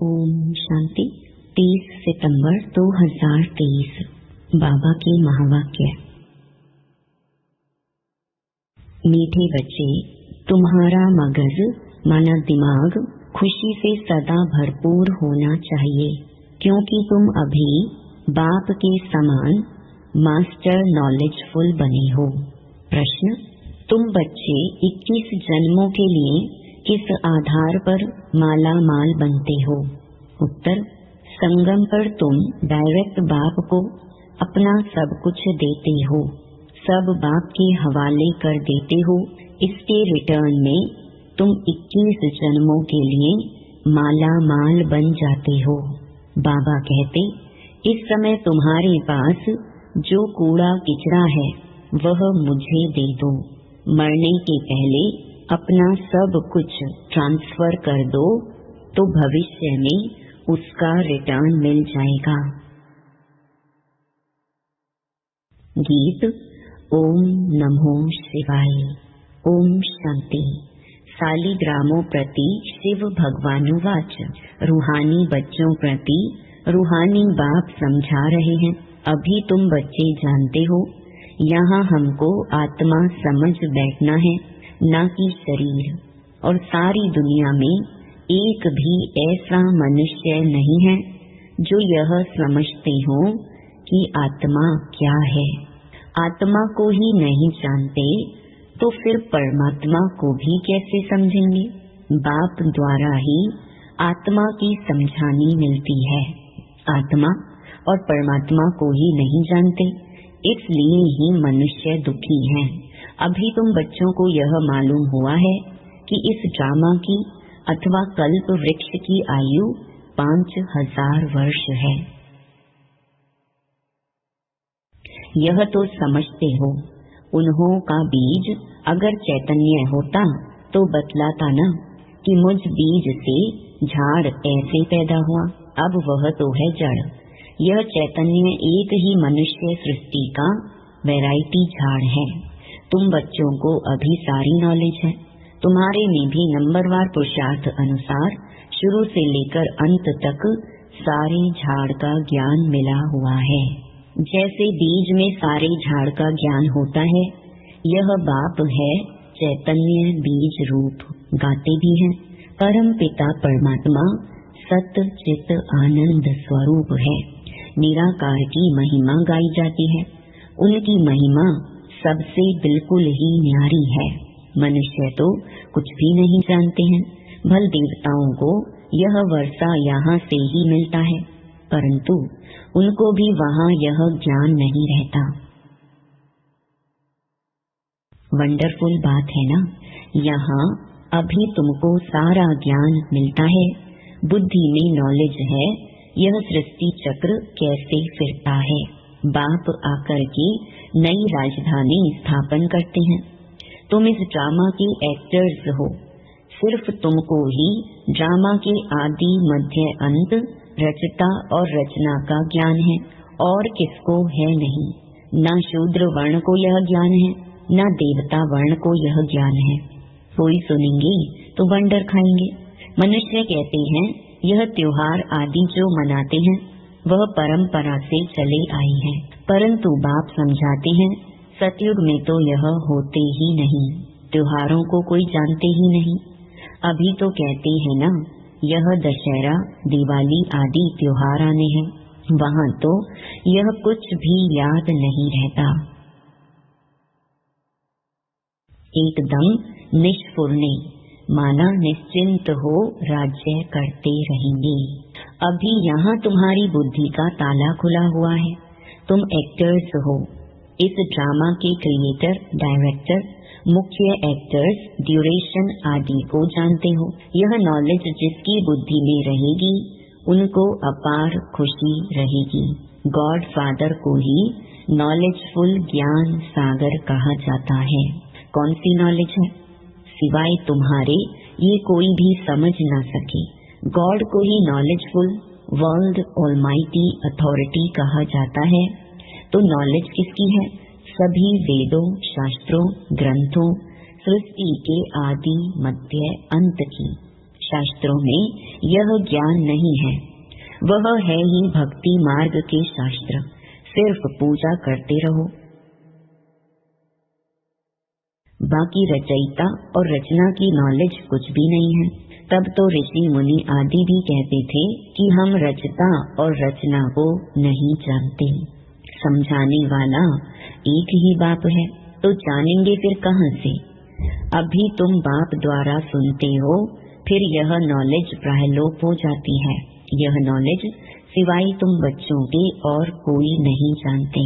ओम शांति। 30 सितंबर 2023 बाबा के महावाक्य। मीठे बच्चे, तुम्हारा मगज माना दिमाग खुशी से सदा भरपूर होना चाहिए, क्योंकि तुम अभी बाप के समान मास्टर नॉलेजफुल बने हो। प्रश्न: तुम बच्चे 21 जन्मों के लिए किस आधार पर माला माल बनते हो? उत्तर: संगम पर तुम डायरेक्ट बाप को अपना सब कुछ देते हो, सब बाप के हवाले कर देते हो। इसके रिटर्न में तुम 21 जन्मों के लिए माला माल बन जाते हो। बाबा कहते, इस समय तुम्हारे पास जो कूड़ा किचड़ा है वह मुझे दे दो। मरने के पहले अपना सब कुछ ट्रांसफर कर दो तो भविष्य में उसका रिटर्न मिल जाएगा। गीत। ओम नमो शिवाय। ओम शांति। सालिग्रामों प्रति शिव भगवानुवाच। रूहानी बच्चों प्रति रूहानी बाप समझा रहे हैं। अभी तुम बच्चे जानते हो, यहाँ हमको आत्मा समझ बैठना है, न कि शरीर। और सारी दुनिया में एक भी ऐसा मनुष्य नहीं है जो यह समझते हो कि आत्मा क्या है। आत्मा को ही नहीं जानते तो फिर परमात्मा को भी कैसे समझेंगे? बाप द्वारा ही आत्मा की समझानी मिलती है। आत्मा और परमात्मा को ही नहीं जानते, इसलिए ही मनुष्य दुखी हैं। अभी तुम बच्चों को यह मालूम हुआ है कि इस ड्रामा की अथवा कल्प वृक्ष की आयु 5000 वर्ष है। यह तो समझते हो। उन्हों का बीज अगर चैतन्य होता तो बतलाता न कि मुझ बीज से झाड़ ऐसे पैदा हुआ। अब वह तो है जड़। यह चैतन्य एक ही मनुष्य सृष्टि का वैरायटी झाड़ है। तुम बच्चों को अभी सारी नॉलेज है। तुम्हारे में भी नंबरवार पुरुषार्थ अनुसार शुरू से लेकर अंत तक सारे झाड़ का ज्ञान मिला हुआ है। जैसे बीज में सारे झाड़ का ज्ञान होता है, यह बाप है चैतन्य बीज रूप। गाते भी हैं, परम पिता परमात्मा सत चित आनंद स्वरूप है। निराकार की महिमा गाई जाती है। उनकी महिमा सबसे बिल्कुल ही न्यारी है। मनुष्य तो कुछ भी नहीं जानते हैं। भल देवताओं को यह वर्षा यहाँ से ही मिलता है, परंतु उनको भी वहाँ यह ज्ञान नहीं रहता। वंडरफुल बात है ना। यहाँ अभी तुमको सारा ज्ञान मिलता है। बुद्धि में नॉलेज है यह सृष्टि चक्र कैसे फिरता है। बाप आकर के नई राजधानी स्थापन करते हैं। तुम इस ड्रामा के एक्टर्स हो। सिर्फ तुमको ही ड्रामा के आदि मध्य अंत, रचता और रचना का ज्ञान है, और किसको है नहीं। न शूद्र वर्ण को यह ज्ञान है, न देवता वर्ण को यह ज्ञान है। कोई सुनेंगे तो वंडर खाएंगे। मनुष्य कहते हैं यह त्योहार आदि जो मनाते हैं वह परंपरा से चले आई है, परंतु बाप समझाते हैं सतयुग में तो यह होते ही नहीं। त्योहारों को कोई जानते ही नहीं। अभी तो कहते हैं ना, यह दशहरा दिवाली आदि त्योहार आने हैं, वहाँ तो यह कुछ भी याद नहीं रहता। एकदम निष्फुरने माना निश्चिंत हो राज्य करते रहेंगे। अभी यहाँ तुम्हारी बुद्धि का ताला खुला हुआ है। तुम एक्टर्स हो। इस ड्रामा के क्रिएटर, डायरेक्टर, मुख्य एक्टर्स, ड्यूरेशन आदि को जानते हो। यह नॉलेज जिसकी बुद्धि में रहेगी उनको अपार खुशी रहेगी। गॉड फादर को ही नॉलेजफुल ज्ञान सागर कहा जाता है। कौन सी नॉलेज है? सिवाय तुम्हारे ये कोई भी समझ न सके। गॉड को ही नॉलेजफुल वर्ल्ड ऑलमाइटी अथॉरिटी कहा जाता है। तो नॉलेज किसकी है? सभी वेदों, शास्त्रों, ग्रंथों, सृष्टि के आदि मध्य अंत की। शास्त्रों में यह ज्ञान नहीं है। वह है ही भक्ति मार्ग के शास्त्र। सिर्फ पूजा करते रहो। बाकी रचयिता और रचना की नॉलेज कुछ भी नहीं है। तब तो ऋषि मुनि आदि भी कहते थे कि हम रचता और रचना को नहीं जानते। समझाने वाला एक ही बाप है, तो जानेंगे फिर कहाँ से? अभी तुम बाप द्वारा सुनते हो, फिर यह नॉलेज प्रायलोप हो जाती है। यह नॉलेज सिवाय तुम बच्चों के और कोई नहीं जानते।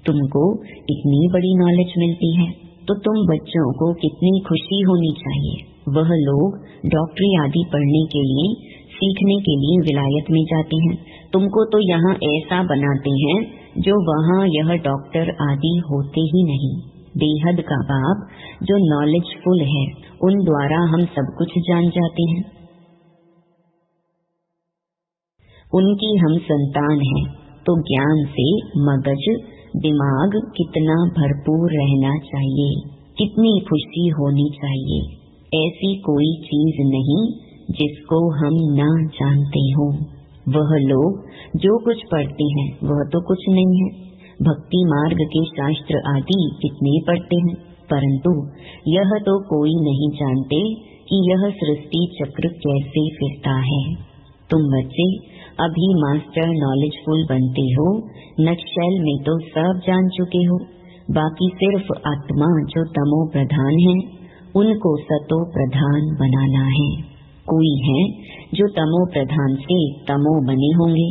तुमको इतनी बड़ी नॉलेज मिलती है तो तुम बच्चों को कितनी खुशी होनी चाहिए। वह लोग डॉक्टरी आदि पढ़ने के लिए, सीखने के लिए विलायत में जाते हैं। तुमको तो यहाँ ऐसा बनाते हैं जो वहाँ यह डॉक्टर आदि होते ही नहीं। बेहद का बाप जो नॉलेजफुल है, उन द्वारा हम सब कुछ जान जाते हैं। उनकी हम संतान हैं, तो ज्ञान से मगज दिमाग कितना भरपूर रहना चाहिए, कितनी खुशी होनी चाहिए। ऐसी कोई चीज नहीं जिसको हम ना जानते हो। वह लोग जो कुछ पढ़ते हैं वह तो कुछ नहीं है। भक्ति मार्ग के शास्त्र आदि कितने पढ़ते हैं, परंतु यह तो कोई नहीं जानते कि यह सृष्टि चक्र कैसे फिरता है। तुम बच्चे अभी मास्टर नॉलेजफुल बनते हो, नक्शल में तो सब जान चुके हो। बाकी सिर्फ आत्मा जो तमो प्रधान है, उनको सतो प्रधान बनाना है। कोई है जो तमो प्रधान से तमो बने होंगे,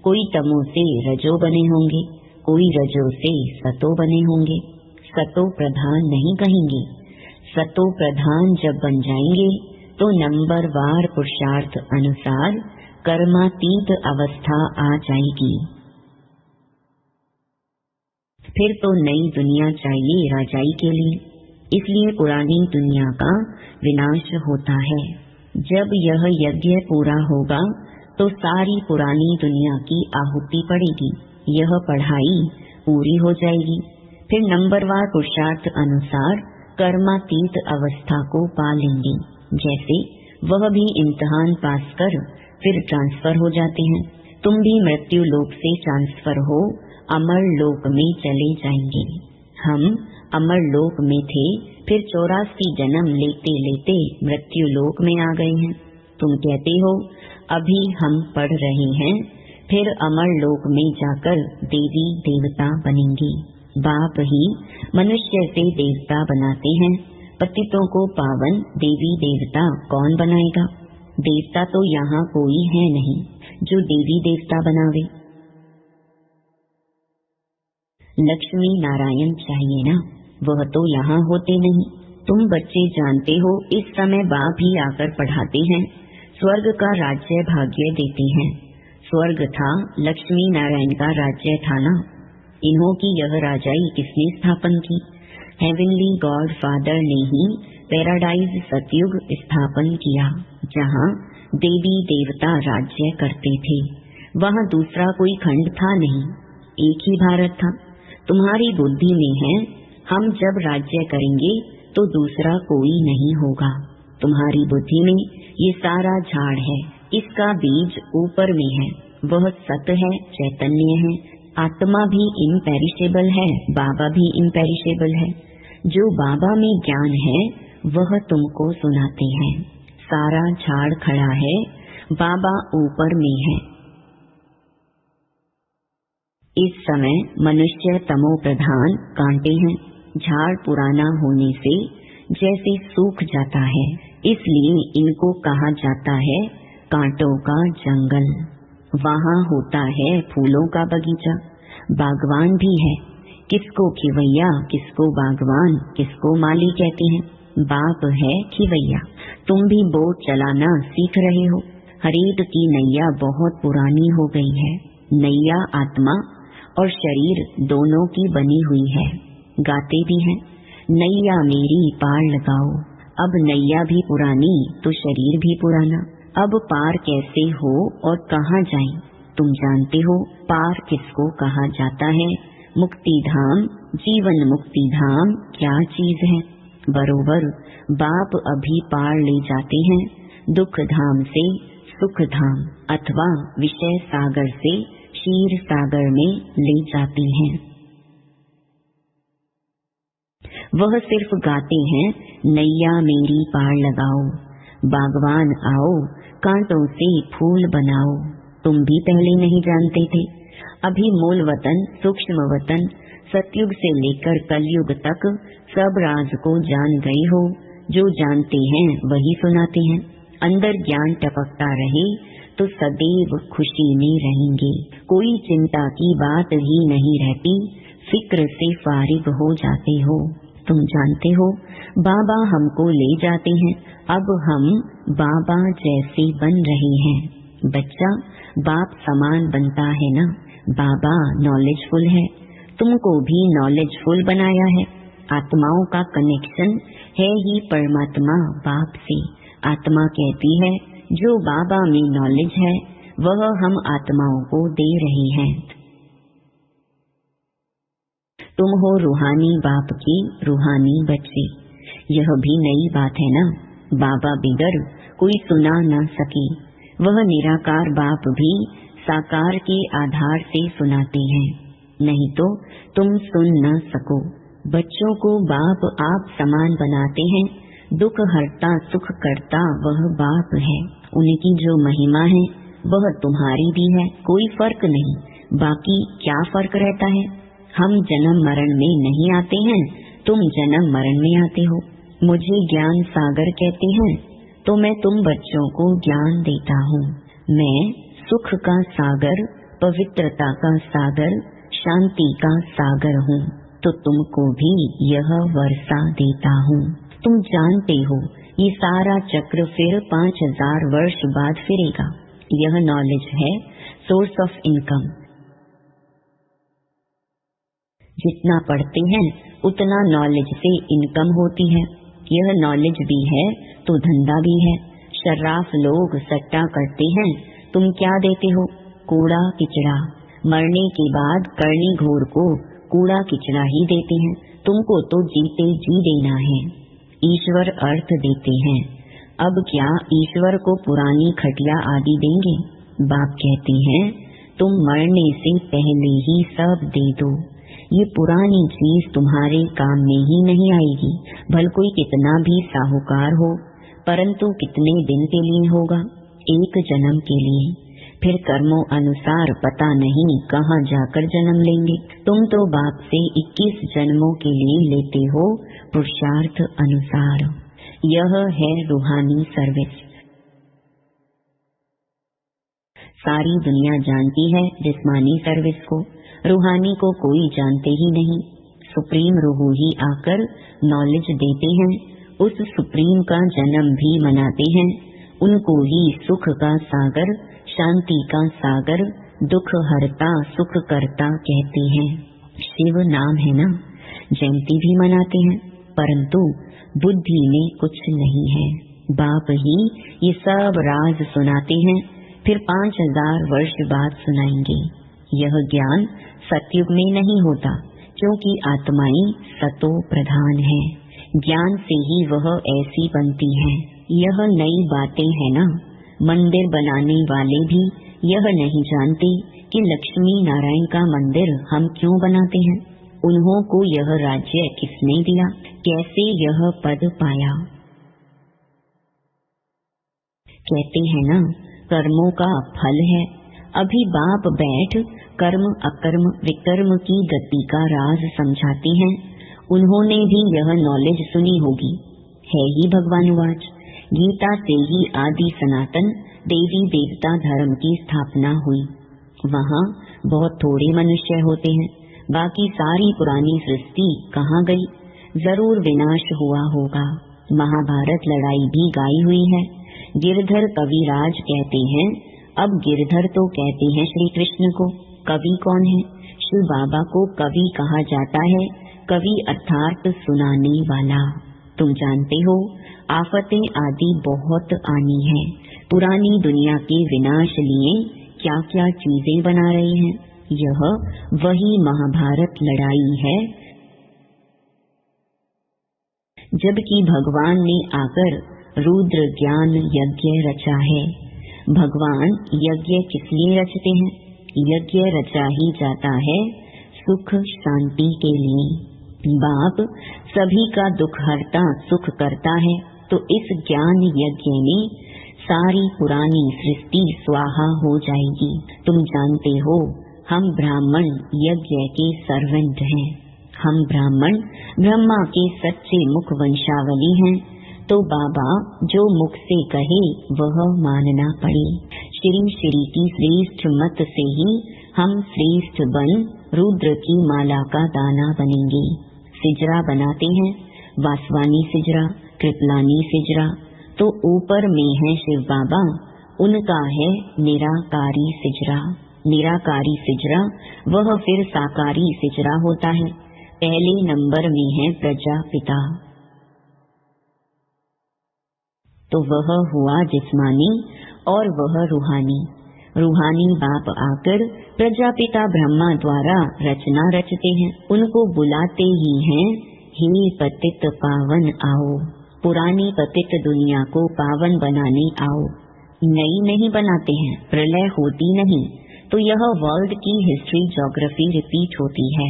कोई तमो से रजो बने होंगे, कोई रजो से सतो बने होंगे। सतो प्रधान नहीं कहेंगे। सतो प्रधान जब बन जाएंगे तो नंबर वार पुरुषार्थ अनुसार कर्मातीत अवस्था आ जाएगी। फिर तो नई दुनिया चाहिए राजाई के लिए। इसलिए पुरानी दुनिया का विनाश होता है। जब यह यज्ञ पूरा होगा तो सारी पुरानी दुनिया की आहुति पड़ेगी। यह पढ़ाई पूरी हो जाएगी। फिर नंबरवार पुरुषार्थ अनुसार कर्मातीत अवस्था को पा लेंगे। जैसे वह भी इम्तिहान पास कर फिर ट्रांसफर हो जाते हैं, तुम भी मृत्यु लोक से ट्रांसफर हो अमर लोक में चले जाएंगे। हम अमर लोक में थे, फिर 84 जन्म लेते लेते मृत्यु लोक में आ गए हैं। तुम कहते हो अभी हम पढ़ रहे हैं, फिर अमर लोक में जाकर देवी देवता बनेंगे। बाप ही मनुष्य से देवता बनाते हैं। पतितों को पावन देवी देवता कौन बनाएगा? देवता तो यहाँ कोई है नहीं जो देवी देवता बनावे। लक्ष्मी नारायण चाहिए ना, वह तो यहाँ होते नहीं। तुम बच्चे जानते हो इस समय बाप ही आकर पढ़ाते हैं, स्वर्ग का राज्य भाग्य देते हैं। स्वर्ग था, लक्ष्मी नारायण का राज्य था ना। इन्हों की यह राजाई किसने स्थापन की? हेवनली गॉड फादर ने ही पैराडाइज सतयुग स्थापन किया, जहाँ देवी देवता राज्य करते थे। वहाँ दूसरा कोई खंड था नहीं, एक ही भारत था। तुम्हारी बुद्धि में है हम जब राज्य करेंगे तो दूसरा कोई नहीं होगा। तुम्हारी बुद्धि में ये सारा झाड़ है, इसका बीज ऊपर में है, वह सत है, चैतन्य है। आत्मा भी इम्पेरिशेबल है, बाबा भी इम्पेरिशेबल है। जो बाबा में ज्ञान है वह तुमको सुनाते हैं। सारा झाड़ खड़ा है, बाबा ऊपर में है। इस समय मनुष्य तमो प्रधान कांटे हैं। झाड़ पुराना होने से जैसे सूख जाता है, इसलिए इनको कहा जाता है कांटों का जंगल। वहाँ होता है फूलों का बगीचा, बागवान भी है। किसको खिवैया, किसको बागवान, किसको माली कहते हैं। बाप है खिवैया। तुम भी बोट चलाना सीख रहे हो। हरेक की नैया बहुत पुरानी हो गई है। नैया आत्मा और शरीर दोनों की बनी हुई है। गाते भी हैं, नैया मेरी पार लगाओ। अब नैया भी पुरानी तो शरीर भी पुराना। अब पार कैसे हो और कहाँ जाएं? तुम जानते हो पार किसको कहा जाता है। मुक्ति धाम, जीवन मुक्ति धाम क्या चीज है? बरोबर बाप अभी पार ले जाते हैं। दुख धाम से सुख धाम अथवा विषय सागर से क्षीर सागर में ले जाती हैं। वह सिर्फ गाते हैं, नैया मेरी पार लगाओ, बागवान आओ, कांटों से फूल बनाओ। तुम भी पहले नहीं जानते थे। अभी मूल वतन, सूक्ष्म वतन, सतयुग से लेकर कलयुग तक सब राज को जान गए हो। जो जानते हैं वही सुनाते हैं। अंदर ज्ञान टपकता रहे तो सदैव खुशी में रहेंगे। कोई चिंता की बात ही नहीं रहती, फिक्र से फारिग हो जाते हो। तुम जानते हो बाबा हमको ले जाते हैं, अब हम बाबा जैसे बन रहे हैं। बच्चा बाप समान बनता है ना। बाबा नॉलेजफुल है, तुमको भी नॉलेजफुल बनाया है। आत्माओं का कनेक्शन है ही परमात्मा बाप से। आत्मा कहती है जो बाबा में नॉलेज है वह हम आत्माओं को दे रहे हैं। तुम हो रूहानी बाप की रूहानी बच्चे। यह भी नई बात है ना। बाबा बिगर कोई सुना न सके। वह निराकार बाप भी साकार के आधार से सुनाते हैं, नहीं तो तुम सुन न सको। बच्चों को बाप आप समान बनाते हैं। दुख हरता सुख करता वह बाप है। उनकी जो महिमा है वह तुम्हारी भी है। कोई फर्क नहीं। बाकी क्या फर्क रहता है? हम जन्म मरण में नहीं आते हैं, तुम जन्म मरण में आते हो। मुझे ज्ञान सागर कहते हैं तो मैं तुम बच्चों को ज्ञान देता हूँ। मैं सुख का सागर, पवित्रता का सागर, शांति का सागर हूँ, तो तुमको भी यह वर्षा देता हूँ। तुम जानते हो ये सारा चक्र फिर 5000 वर्ष बाद फिरेगा। यह नॉलेज है सोर्स ऑफ इनकम। जितना पढ़ते हैं उतना नॉलेज से इनकम होती है। यह नॉलेज भी है तो धंधा भी है। शर्राफ लोग सट्टा करते हैं, तुम क्या देते हो? कूड़ा किचड़ा। मरने के बाद करनी घोर को कूड़ा किचड़ा ही देते हैं। तुमको तो जीते जी देना है। ईश्वर अर्थ देते हैं। अब क्या ईश्वर को पुरानी खटिया आदि देंगे? बाप कहते हैं तुम मरने से पहले ही सब दे दो। ये पुरानी चीज तुम्हारे काम में ही नहीं आएगी। भल कोई कितना भी साहूकार हो, परंतु कितने दिन के लिए होगा? एक जन्म के लिए। फिर कर्मों अनुसार पता नहीं कहाँ जाकर जन्म लेंगे। तुम तो बाप से 21 जन्मों के लिए लेते हो पुरुषार्थ अनुसार। यह है रूहानी सर्विस। सारी दुनिया जानती है जिस्मानी सर्विस को, रूहानी को कोई जानते ही नहीं। सुप्रीम रूह ही आकर नॉलेज देते हैं। उस सुप्रीम का जन्म भी मनाते हैं। उनको ही सुख का सागर, शांति का सागर, दुख हरता सुख करता कहते हैं। शिव नाम है ना। जयंती भी मनाते हैं, परंतु बुद्धि में कुछ नहीं है। बाप ही ये सब राज सुनाते हैं, फिर 5000 वर्ष बाद सुनाएंगे। यह ज्ञान सतयुग में नहीं होता, क्योंकि आत्माएं सतो प्रधान है। ज्ञान से ही वह ऐसी बनती है। यह नई बातें है ना। मंदिर बनाने वाले भी यह नहीं जानते कि लक्ष्मी नारायण का मंदिर हम क्यों बनाते हैं। उन्हों को यह राज्य किसने दिया, कैसे यह पद पाया। कहते हैं ना कर्मों का फल है। अभी बाप बैठ कर्म अकर्म विकर्म की गति का राज समझाते हैं। उन्होंने भी यह नॉलेज सुनी होगी। है ही भगवानुवाच। गीता से ही आदि सनातन देवी देवता धर्म की स्थापना हुई। वहाँ बहुत थोड़े मनुष्य होते हैं, बाकी सारी पुरानी सृष्टि कहाँ गई? जरूर विनाश हुआ होगा। महाभारत लड़ाई भी गाई हुई है। गिरधर कविराज कहते हैं। अब गिरधर तो कहते हैं श्री कृष्ण को। कवि कौन है? शिव बाबा को कवि कहा जाता है। कवि अर्थात सुनाने वाला। तुम जानते हो आफतें आदि बहुत आनी है। पुरानी दुनिया के विनाश लिए क्या क्या चीजें बना रही हैं। यह वही महाभारत लड़ाई है, जबकि भगवान ने आकर रुद्र ज्ञान यज्ञ रचा है। भगवान यज्ञ किस लिए रचते हैं? यज्ञ रचा ही जाता है सुख शांति के लिए। बाप सभी का दुख हरता सुख करता है, तो इस ज्ञान यज्ञ में सारी पुरानी सृष्टि स्वाहा हो जाएगी। तुम जानते हो हम ब्राह्मण यज्ञ के सर्वेंट हैं। हम ब्राह्मण ब्रह्मा के सच्चे मुख वंशावली हैं, तो बाबा जो मुख से कहे वह मानना पड़े। श्री श्री की श्रेष्ठ मत से ही हम श्रेष्ठ बन रुद्र की माला का दाना बनेंगे। सिजरा बनाते हैं, वासवानी सिजरा, कृपलानी सिजरा, तो ऊपर में है शिव बाबा, उनका है निराकारी सिजरा। निराकारी सिजरा वह फिर साकारी सिजरा होता है। पहले नंबर में है प्रजापिता, तो वह हुआ जिस्मानी और वह रूहानी। रूहानी बाप आकर प्रजापिता ब्रह्मा द्वारा रचना रचते हैं। उनको बुलाते ही हैं, हे पतित पावन आओ, पुरानी पतित दुनिया को पावन बनाने आओ। नई नहीं बनाते हैं, प्रलय होती नहीं, तो यह वर्ल्ड की हिस्ट्री ज्योग्राफी रिपीट होती है।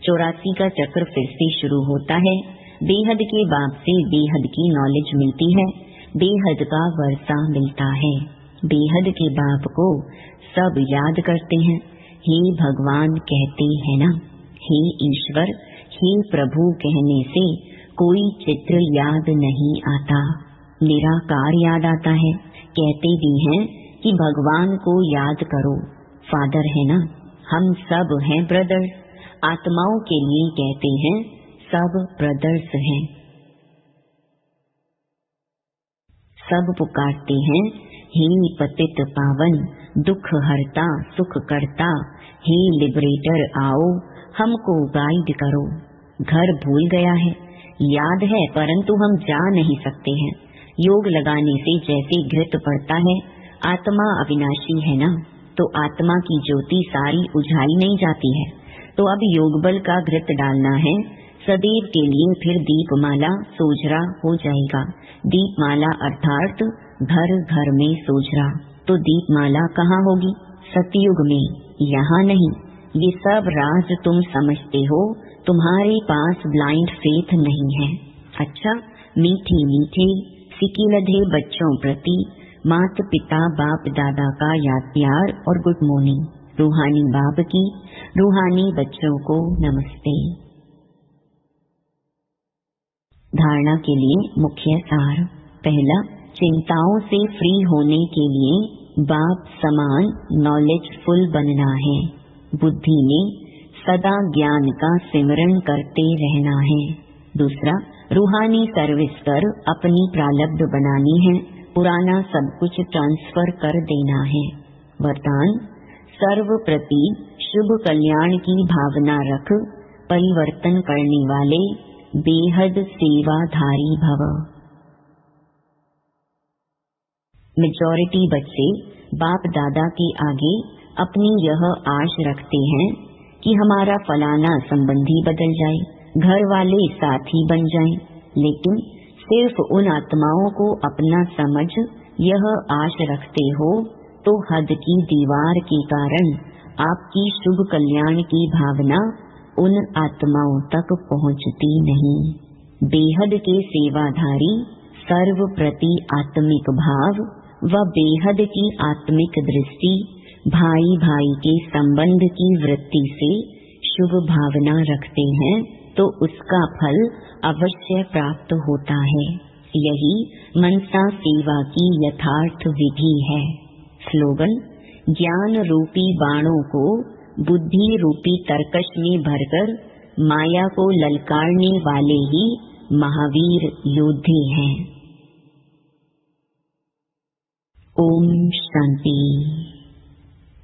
84 का चक्र फिर से शुरू होता है। बेहद के बाप से बेहद की नॉलेज मिलती है, बेहद का वर्षा मिलता है। बेहद के बाप को सब याद करते हैं। हे भगवान कहते हैं ना, हे ईश्वर, हे प्रभु कहने से कोई चित्र याद नहीं आता, निराकार याद आता है। कहते भी हैं कि भगवान को याद करो, फादर है ना। हम सब हैं ब्रदर्स, आत्माओं के लिए कहते हैं सब ब्रदर्स हैं। सब पुकारते हैं, हे पतित पावन, दुख हरता सुख करता, हे लिबरेटर आओ, हमको गाइड करो। घर भूल गया है, याद है परंतु हम जा नहीं सकते हैं। योग लगाने से जैसे घृत पड़ता है, आत्मा अविनाशी है ना, तो आत्मा की ज्योति सारी उझाई नहीं जाती है। तो अब योग बल का घृत डालना है सदैव के लिए, फिर दीपमाला सोजरा हो जाएगा। दीपमाला अर्थात घर घर में सोजरा। तो दीपमाला कहाँ होगी? सतयुग में, यहाँ नहीं। ये सब राज तुम समझते हो, तुम्हारे पास ब्लाइंड फेथ नहीं है। अच्छा, मीठे मीठे सिकिलधे बच्चों प्रति माता पिता बाप दादा का याद प्यार और गुड मॉर्निंग। रूहानी बाप की रूहानी बच्चों को नमस्ते। धारणा के लिए मुख्य सार। पहला, चिंताओं से फ्री होने के लिए बाप समान नॉलेजफुल बनना है। बुद्धि में सदा ज्ञान का सिमरण करते रहना है। दूसरा, रूहानी सर्विस कर अपनी प्रारब्ध बनानी है, पुराना सब कुछ ट्रांसफर कर देना है। वरदान, सर्व प्रति शुभ कल्याण की भावना रख, परिवर्तन करने वाले बेहद सेवाधारी भव। मेजॉरिटी बच्चे बाप दादा के आगे अपनी यह आश रखते हैं कि हमारा फलाना संबंधी बदल जाए, घर वाले साथी बन जाएं, लेकिन सिर्फ उन आत्माओं को अपना समझ यह आश रखते हो तो हद की दीवार के कारण आपकी शुभ कल्याण की भावना उन आत्माओं तक पहुंचती नहीं। बेहद के सेवाधारी सर्व प्रति आत्मिक भाव व बेहद की आत्मिक दृष्टि, भाई भाई के संबंध की वृत्ति से शुभ भावना रखते हैं तो उसका फल अवश्य प्राप्त होता है। यही मनसा सेवा की यथार्थ विधि है। स्लोगन, ज्ञान रूपी बाणों को बुद्धि रूपी तरकश में भरकर माया को ललकारने वाले ही महावीर योद्धे हैं। ओम शांति।